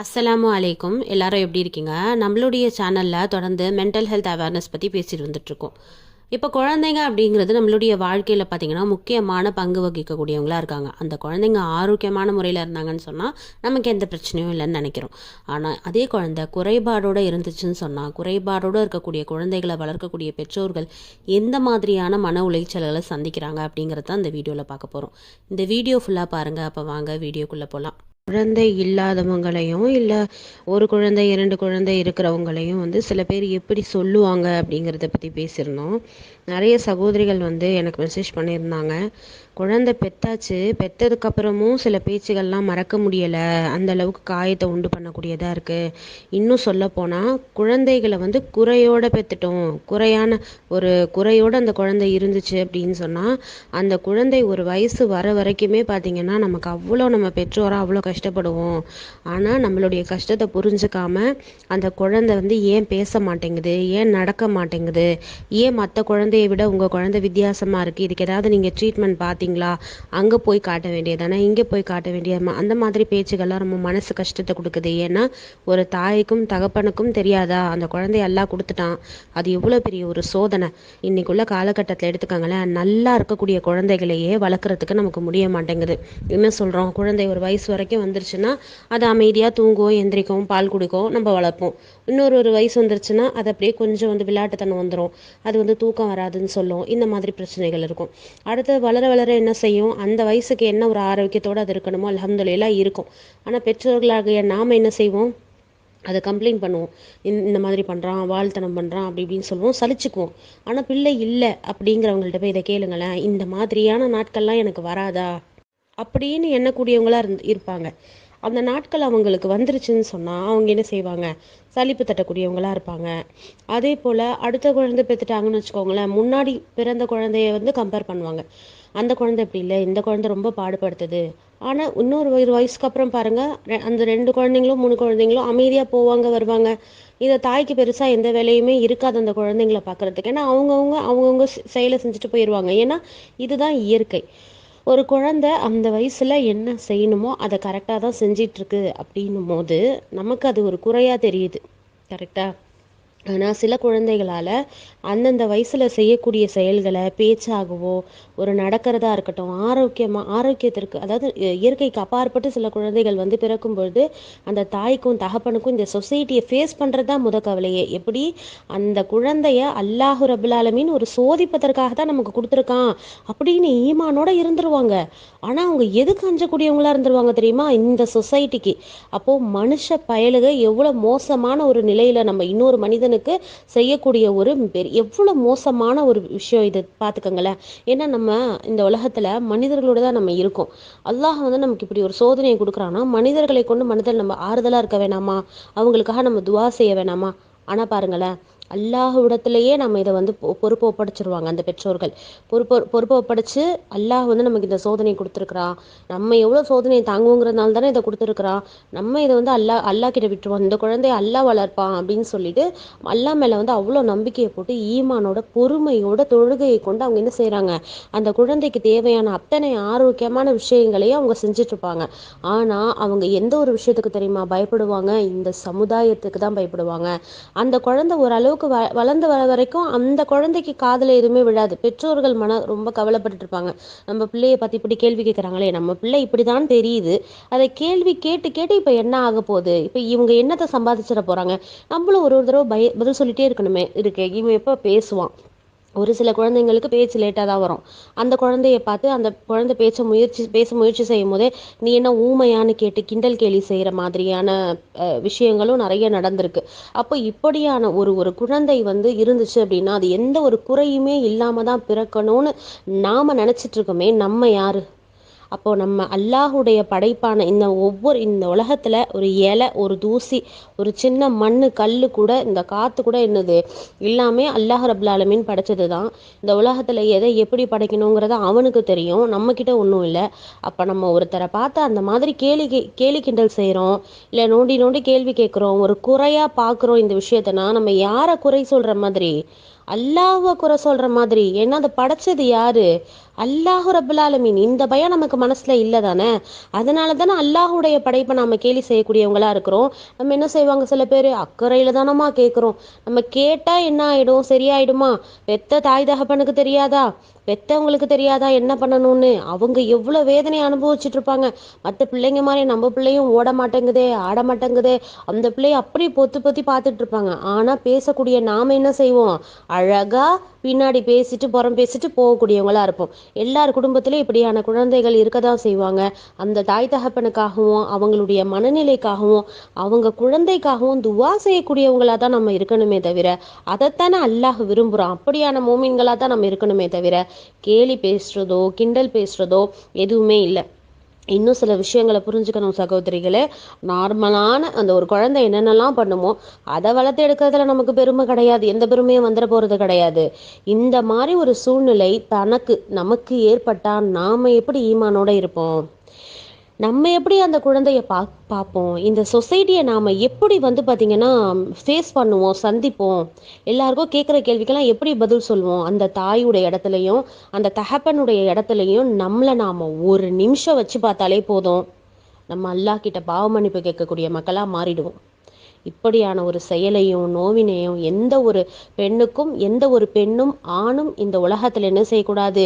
அஸ்ஸலாமு அலைக்கும். எல்லாரும் எப்படி இருக்கீங்க? நம்மளுடைய சேனலில் தொடர்ந்து மென்டல் ஹெல்த் அவேர்னஸ் பற்றி பேசிட்டு வந்துட்டுருக்கோம். இப்போ குழந்தைங்க அப்படிங்கிறது நம்மளுடைய வாழ்க்கையில் பார்த்திங்கன்னா முக்கியமான பங்கு வகிக்கக்கூடியவங்களாக இருக்காங்க. அந்த குழந்தைங்க ஆரோக்கியமான முறையில் இருந்தாங்கன்னு சொன்னால் நமக்கு எந்த பிரச்சனையும் இல்லைன்னு நினைக்கிறோம். ஆனால் அதே குழந்தை குறைபாடோடு இருந்துச்சுன்னு சொன்னால், குறைபாடோடு இருக்கக்கூடிய குழந்தைகளை வளர்க்கக்கூடிய பெற்றோர்கள் எந்த மாதிரியான மன உளைச்சல்களை சந்திக்கிறாங்க அப்படிங்கிறத இந்த வீடியோவில் பார்க்க போகிறோம். இந்த வீடியோ ஃபுல்லாக பாருங்கள். அப்போ வாங்க வீடியோக்குள்ளே போகலாம். குழந்தை இல்லாதவங்களையும் இல்லை ஒரு குழந்தை 2 குழந்தை இருக்கிறவங்களையும் சில பேர் எப்படி சொல்லுவாங்க அப்படிங்கிறத பற்றி பேசியிருந்தோம். நிறைய சகோதரிகள் எனக்கு மெசேஜ் பண்ணியிருந்தாங்க. குழந்தை பெற்றாச்சு, பெற்றதுக்கப்புறமும் சில பேச்சுகள்லாம் மறக்க முடியலை, அந்த அளவுக்கு காயத்தை உண்டு பண்ணக்கூடியதாக இருக்குது. இன்னும் சொல்லப்போனால் குழந்தைகளை குறையோடு பெற்றுட்டோம், குறையோடு அந்த குழந்தை இருந்துச்சு அப்படின்னு சொன்னால் அந்த குழந்தை ஒரு வயசு வர வரைக்குமே பார்த்திங்கன்னா நமக்கு நம்ம பெற்றோராக அவ்வளோ கஷ்டப்படுவோம். ஆனால் நம்மளுடைய கஷ்டத்தை புரிஞ்சுக்காம அந்த குழந்தை ஏன் பேச மாட்டேங்குது, ஏன் நடக்க மாட்டேங்குது, ஏன் மற்ற குழந்தையை விட உங்கள் குழந்தை வித்தியாசமாக இருக்குது, இதுக்கு ஏதாவது நீங்கள் ட்ரீட்மெண்ட் பார்த்தீங்களா, அங்கே போய் காட்ட வேண்டியதானே, இங்கே போய் காட்ட வேண்டிய அந்த மாதிரி பேச்சுகள்லாம் ரொம்ப மனசு கஷ்டத்தை கொடுக்குது. ஏன்னா ஒரு தாய்க்கும் தகப்பனுக்கும் தெரியாதா அந்த குழந்தைய எல்லாம் கொடுத்துட்டான், அது எவ்வளோ பெரிய ஒரு சோதனை. இன்னைக்குள்ள காலகட்டத்தில் எடுத்துக்கோங்களேன், நல்லா இருக்கக்கூடிய குழந்தைகளையே வளர்க்குறதுக்கு நமக்கு முடிய மாட்டேங்குது. என்ன சொல்கிறோம், குழந்தை ஒரு வயசு வரைக்கும் வந்துருச்சுன்னா அது அமைதியாக தூங்கும், எந்திரிக்கும், பால் குடிக்கும், நம்ம வளர்ப்போம். ஒரு வயசு வந்துருச்சுன்னா அது அப்படியே கொஞ்சம் விளையாட்டுத்தனம் வந்துடும், அது தூக்கம் வராதுன்னு சொல்லும். இந்த மாதிரி பிரச்சனைகள் இருக்கும். அடுத்து வளர வளர என்ன செய்யும், அந்த வயசுக்கு என்ன ஒரு ஆரோக்கியத்தோடு அது இருக்கணுமோ அல்ஹம்துலில்லாஹ் இருக்கும். ஆனால் பெற்றோர்களாகிய நாம் என்ன செய்வோம், அதை கம்ப்ளைண்ட் பண்ணுவோம். இந்த மாதிரி பண்ணுறான், வாழ்த்தனம் பண்ணுறான், அப்படி இப்படின்னு சொல்லுவோம், சலிச்சுக்குவோம். ஆனால் பிள்ளை இல்லை அப்படிங்கிறவங்கள்ட்ட போய் இதை கேளுங்களேன், இந்த மாதிரியான நாட்கள்லாம் எனக்கு வராதா அப்படின்னு எண்ணக்கூடியவங்களா இருப்பாங்க. அந்த நாட்கள் அவங்களுக்கு வந்துருச்சுன்னு சொன்னால் அவங்க என்ன செய்வாங்க, சலிப்பு தட்டக்கூடியவங்களா இருப்பாங்க. அதே போல் அடுத்த குழந்தை பெற்றுட்டாங்கன்னு வச்சுக்கோங்களேன், முன்னாடி பிறந்த குழந்தைய கம்பேர் பண்ணுவாங்க. அந்த குழந்தை இப்படி இல்லை, இந்த குழந்தை ரொம்ப பாடுபடுத்துது. ஆனால் ஒரு வயசுக்கு அப்புறம் பாருங்கள், அந்த 2 குழந்தைங்களும் 3 குழந்தைங்களும் அமைதியாக போவாங்க வருவாங்க. இதை தாய்க்கு பெருசாக எந்த வேலையுமே இருக்காது அந்த குழந்தைங்கள பார்க்குறதுக்கு. ஏன்னா அவங்கவுங்க செயலை செஞ்சுட்டு போயிடுவாங்க. ஏன்னா இதுதான் இயற்கை. ஒரு குழந்தை அந்த வயசில் என்ன செய்யணுமோ அதை கரெக்டாக தான் செஞ்சிட்ருக்கு அப்படின்னும் போது நமக்கு அது ஒரு குறையாக தெரியுது. கரெக்டாக. ஆனால் சில குழந்தைகளால் அந்தந்த வயசில் செய்யக்கூடிய செயல்களை பேச்சாகவோ ஒரு நடக்கிறதா இருக்கட்டும், ஆரோக்கியத்திற்கு அதாவது இயற்கைக்கு அப்பாற்பட்டு சில குழந்தைகள் பிறக்கும் பொழுது அந்த தாய்க்கும் தகப்பனுக்கும் இந்த சொசைட்டியை ஃபேஸ் பண்ணுறது தான் கவலையே. எப்படி அந்த குழந்தைய அல்லாஹு ரபுல் ஆலமீன் ஒரு சோதிப்பதற்காக தான் நமக்கு கொடுத்துருக்கான் அப்படின்னு ஈமானோட இருந்துருவாங்க. ஆனால் அவங்க எதுக்கு அஞ்சக்கூடியவங்களா இருந்துருவாங்க தெரியுமா, இந்த சொசைட்டிக்கு. அப்போது மனுஷ பயலுக எவ்வளோ மோசமான ஒரு நிலையில் நம்ம இன்னொரு மனிதனுக்கு செய்யக்கூடிய ஒரு எவ்வளவு மோசமான ஒரு விஷயம் இது பார்த்துக்கங்களேன். ஏன்னா நம்ம இந்த உலகத்துல மனிதர்களோட தான் நம்ம இருக்கோம். அல்லாஹ் நமக்கு இப்படி ஒரு சோதனையை கொடுக்குறான்னா மனிதர்களை கொண்டு மனிதர் நம்ம ஆறுதலா இருக்க வேணாமா, அவங்களுக்காக நம்ம துவா செய்ய வேணாமா? ஆனா பாருங்களேன், அல்லாஹ்விடத்திலேயே நம்ம இதை பொறுப்பு ஒப்படைச்சிருவாங்க அந்த பெற்றோர்கள். பொறுப்பை ஒப்படைச்சு அல்லாஹ் நமக்கு இந்த சோதனை கொடுத்துருக்குறான், நம்ம எவ்வளோ சோதனையை தாங்குவோங்கிறதுனால தானே இதை கொடுத்துருக்குறான், நம்ம இதை அல்லாஹ் கிட்ட விட்டுருவோம், இந்த குழந்தைய அல்லாஹ் வளர்ப்பான் அப்படின்னு சொல்லிட்டு அல்லாஹ் மேலே அவ்வளோ நம்பிக்கையை போட்டு ஈமானோட பொறுமையோட தொழுகையை கொண்டு அவங்க என்ன செய்கிறாங்க, அந்த குழந்தைக்கு தேவையான அத்தனை ஆரோக்கியமான விஷயங்களையும் அவங்க செஞ்சிட்ருப்பாங்க. ஆனால் அவங்க எந்த ஒரு விஷயத்துக்கு தெரியுமா பயப்படுவாங்க, இந்த சமுதாயத்துக்கு தான் பயப்படுவாங்க. அந்த குழந்தை ஓரளவுக்கு வளர்ந்து வர வரைக்கும் அந்த குழந்தைக்கு காதுல எதுவுமே விழாது. பெற்றோர்கள் ரொம்ப கவலைப்பட்டு இருப்பாங்க. நம்ம பிள்ளைய பத்தி இப்படி கேள்வி கேட்கறாங்களே, நம்ம பிள்ளை இப்படிதான் தெரியுது, அதை கேள்வி கேட்டு கேட்டு இப்ப என்ன ஆக போகுது, இப்ப இவங்க என்னத்தை சம்பாதிச்சிட போறாங்க, நம்மளும் ஒரு தடவை பதில் சொல்லிட்டே இருக்கணுமே, இவன் எப்ப பேசுவான். ஒரு சில குழந்தைங்களுக்கு பேச்சு லேட்டாக தான் வரும். அந்த குழந்தைய பார்த்து அந்த குழந்தை பேச முயற்சி செய்யும் போதே நீ என்ன ஊமையான்னு கேட்டு கிண்டல் கேலி செய்கிற மாதிரியான விஷயங்களும் நிறைய நடந்திருக்கு. அப்போ இப்படியான ஒரு குழந்தை இருந்துச்சு அப்படின்னா அது எந்த ஒரு குறையுமே இல்லாமல் தான் பிறக்கணும்னு நாம் நினச்சிட்டு இருக்கோமே, நம்ம யாரு? அப்போது நம்ம அல்லாஹுடைய படைப்பான இந்த உலகத்தில் ஒரு இலை, ஒரு தூசி, ஒரு சின்ன மண், கல் கூட, இந்த காற்று கூட என்னது எல்லாமே அல்லாஹ் ரபுல் ஆலமீன் படைச்சது தான். இந்த உலகத்தில் எதை எப்படி படைக்கணுங்கிறத அவனுக்கு தெரியும், நம்மக்கிட்ட ஒன்றும் இல்லை. அப்போ நம்ம ஒருத்தரை பார்த்து அந்த மாதிரி கேலி கிண்டல் செய்கிறோம், இல்லை நோண்டி நோண்டி கேள்வி கேட்குறோம், ஒரு குறையாக பார்க்குறோம் இந்த விஷயத்தனா நம்ம யாரை குறை சொல்கிற மாதிரி, அல்லாஹ்வை குறை சொல்கிற மாதிரி. ஏன்னா அதை படைச்சது யாரு, அல்லாஹு ரபுல் ஆலமீன் இந்த பயம் நமக்கு மனசுல இல்லை தானே. அதனால தானே அல்லாஹுடைய படைப்பை நம்ம கேலி செய்யக்கூடியவங்களா இருக்கிறோம். நம்ம என்ன செய்வாங்க, சில பேர் அக்கறையில தானம்மா கேட்குறோம், நம்ம கேட்டா என்ன ஆயிடும், சரியாயிடுமா, பெத்த தாய் தகப்பனுக்கு தெரியாதா, பெத்தவங்களுக்கு தெரியாதா என்ன பண்ணணும்னு, அவங்க எவ்வளோ வேதனை அனுபவிச்சுட்டு இருப்பாங்க. மற்ற பிள்ளைங்க மாதிரி நம்ம பிள்ளையும் ஓட மாட்டேங்குதே ஆட மாட்டேங்குதே, அந்த பிள்ளைய அப்படி பொத்தி பொத்தி பார்த்துட்டு இருப்பாங்க. ஆனால் பேசக்கூடிய நாம் என்ன செய்வோம், அழகா பின்னாடி பேசிட்டு புறம் பேசிட்டு போகக்கூடியவங்களா இருப்போம். எல்லார் குடும்பத்திலையும் இப்படியான குழந்தைகள் இருக்க தான் செய்வாங்க. அந்த தாய் தகப்பனுக்காகவும் அவங்களுடைய மனநிலைக்காகவும் அவங்க குழந்தைக்காகவும் துவா செய்யக்கூடியவங்களா தான் நம்ம இருக்கணுமே தவிர, அதைத்தானே அல்லாஹ் விரும்புகிறான். அப்படியான மோமீன்களாக தான் நம்ம இருக்கணுமே தவிர கேலி பேசுறதோ கிண்டல் பேசுறதோ எதுவுமே இல்லை. இன்னும் சில விஷயங்களை புரிஞ்சுக்கணும் சகோதரிகளே. நார்மலான அந்த ஒரு குழந்தை என்னென்னலாம் பண்ணுமோ அதை வளர்த்து எடுக்கிறதுல நமக்கு பெருமை கிடையாது, எந்த பெருமையும் வந்துட போகிறது கிடையாது. இந்த மாதிரி ஒரு சூழ்நிலை நமக்கு ஏற்பட்டா நாம் எப்படி ஈமானோட இருப்போம், நம்ம எப்படி அந்த குழந்தைய பார்ப்போம், இந்த சொசைட்டியை நாம் எப்படி பார்த்திங்கன்னா ஃபேஸ் பண்ணுவோம், சந்திப்போம், எல்லாருக்கும் கேட்குற கேள்விக்கெல்லாம் எப்படி பதில் சொல்லுவோம். அந்த தாயுடைய இடத்துலையும் அந்த தகப்பனுடைய இடத்துலையும் நம்மளை நாம் ஒரு நிமிஷம் வச்சு பார்த்தாலே போதும், நம்ம அல்லாஹ் கிட்ட பாவ மன்னிப்பு கேட்கக்கூடிய மக்களாக மாறிடுவோம். இப்படியான ஒரு செயலையும் நோவினையும் எந்த ஒரு பெண்ணுக்கும் எந்த ஒரு பெண்ணும் ஆணும் இந்த உலகத்தில் என்ன செய்யக்கூடாது,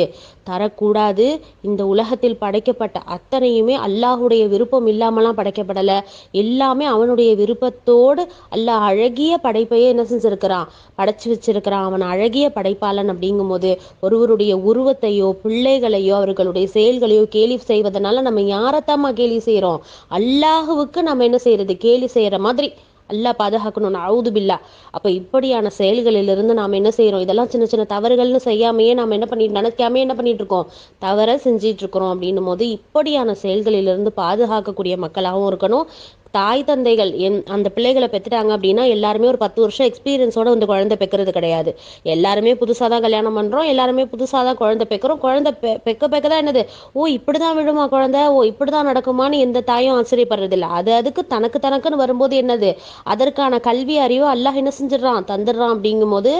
தரக்கூடாது. இந்த உலகத்தில் படைக்கப்பட்ட அத்தனையுமே அல்லாஹுடைய விருப்பம் இல்லாமலாம் படைக்கப்படலை. எல்லாமே அவனுடைய விருப்பத்தோடு அல்லாஹ் அழகிய படைப்பையே என்ன செஞ்சிருக்கிறான், படைச்சு வச்சிருக்கிறான். அவன் அழகிய படைப்பாளன். அப்படிங்கும்போது ஒருவருடைய உருவத்தையோ பிள்ளைகளையோ அவர்களுடைய செயல்களையோ கேலி செய்வதனால நம்ம யாரைத்தாம்மா கேலி செய்கிறோம், அல்லாஹுவுக்கு நம்ம என்ன செய்யறது, கேலி செய்கிற மாதிரி. அல்லாஹ் பாதுகாக்கணும், அவுது பில்லா. அப்போ இப்படியான செயல்களிலிருந்து நாம் என்ன செய்கிறோம், இதெல்லாம் சின்ன சின்ன தவறுகள்னு செய்யாமையே நாம் நினைக்காமே என்ன பண்ணிட்டு இருக்கோம், தவற செஞ்சிட்டு இருக்கிறோம். அப்படின்னும் போது இப்படியான செயல்களிலிருந்து பாதுகாக்கக்கூடிய மக்களாகவும் இருக்கணும். தாய் தந்தைகள் அந்த பிள்ளைகளை பெற்றுட்டாங்க அப்படின்னா எல்லாருமே ஒரு 10 வருஷம் எக்ஸ்பீரியன்ஸோட வந்து குழந்தை பெக்கிறது கிடையாது. எல்லாருமே புதுசாக தான் கல்யாணம் பண்ணுறோம், எல்லாருமே புதுசாக தான் குழந்தை பெக்கிறோம். குழந்தை பெக்க தான் என்னது, ஓ இப்படி தான் விழுமா குழந்தை, ஓ இப்படி தான் நடக்குமான்னு எந்த தாயும் ஆச்சரியப்படுறதில்லை. அதுக்கு தனக்குன்னு வரும்போது என்னது, அதற்கான கல்வி அறிவு அல்லாஹ் என்ன செஞ்சிடறான், தந்துடுறான். அப்படிங்கும்போது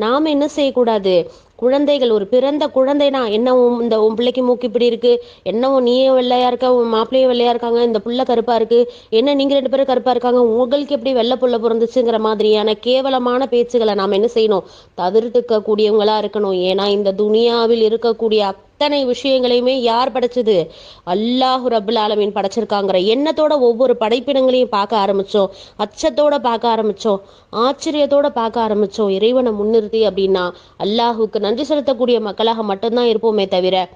நாம் என்ன செய்யக்கூடாது, குழந்தைகள் ஒரு பிறந்த குழந்தைனா என்ன, இந்த உன் பிள்ளைக்கு மூக்கு இப்படி இருக்கு, என்னவோ நீயே வெள்ளையா இருக்க, உன் மாப்பிள்ளையே வெள்ளையா இருக்காங்க, இந்த புள்ள கருப்பா இருக்கு, என்ன நீங்க 2 பேரும் கருப்பா இருக்காங்க, உங்களுக்கு எப்படி வெள்ளை புள்ள பிறந்துச்சுங்கிற மாதிரியான கேவலமான பேச்சுகளை நாம் என்ன செய்யணும், தவிர்த்துக்க கூடியவங்களா இருக்கணும். ஏன்னா இந்த துனியாவில் இருக்கக்கூடிய அத்தனை விஷயங்களையுமே யார் படைச்சது, அல்லாஹு ரபுல் ஆலமீன் படைச்சிருக்காங்கிற எண்ணத்தோட ஒவ்வொரு படைப்பினங்களையும் பார்க்க ஆரம்பிச்சோம், அச்சத்தோட பார்க்க ஆரம்பிச்சோம், ஆச்சரியத்தோட பார்க்க ஆரம்பிச்சோம் இறைவனை முன்னிறுத்தி. அப்படின்னா அல்லாஹுக்கு நன்றி செலுத்தக்கூடிய மக்களாக மட்டும்தான் இருப்போமே தவிர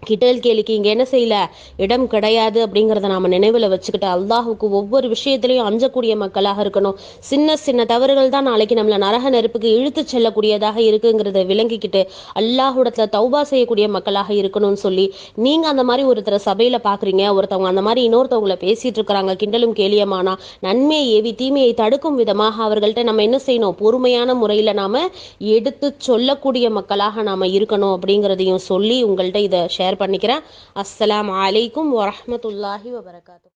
கிட்டல் கேலிக்கு இங்கே என்ன செய்யல இடம் கிடையாது. அப்படிங்கிறத நாம் நினைவில் வச்சுக்கிட்டு அல்லாஹுக்கு ஒவ்வொரு விஷயத்திலையும் அஞ்சக்கூடிய மக்களாக இருக்கணும். சின்ன சின்ன தவறுகள் தான் நாளைக்கு நம்மளை நரக நெருப்புக்கு இழுத்து செல்லக்கூடியதாக இருக்குங்கிறத விளங்கிக்கிட்டு அல்லாஹுடத்துல தௌபா செய்யக்கூடிய மக்களாக இருக்கணும்னு சொல்லி, நீங்கள் அந்த மாதிரி ஒருத்தரை சபையில் பார்க்குறீங்க, ஒருத்தவங்க அந்த மாதிரி இன்னொருத்தவங்களை பேசிகிட்டு இருக்கிறாங்க கிண்டலும் கேலியமானா, நன்மையை ஏவி தீமையை தடுக்கும் விதமாக அவர்கள்ட்ட நம்ம என்ன செய்யணும், பொறுமையான முறையில் நாம் எடுத்து சொல்லக்கூடிய மக்களாக நாம் இருக்கணும். அப்படிங்கிறதையும் சொல்லி உங்கள்கிட்ட இதை ஷேர் பண்ணிக்கிறேன். அஸ்ஸலாமு அலைக்கும் வரஹ்மத்துல்லாஹி வபரகாத்துஹு.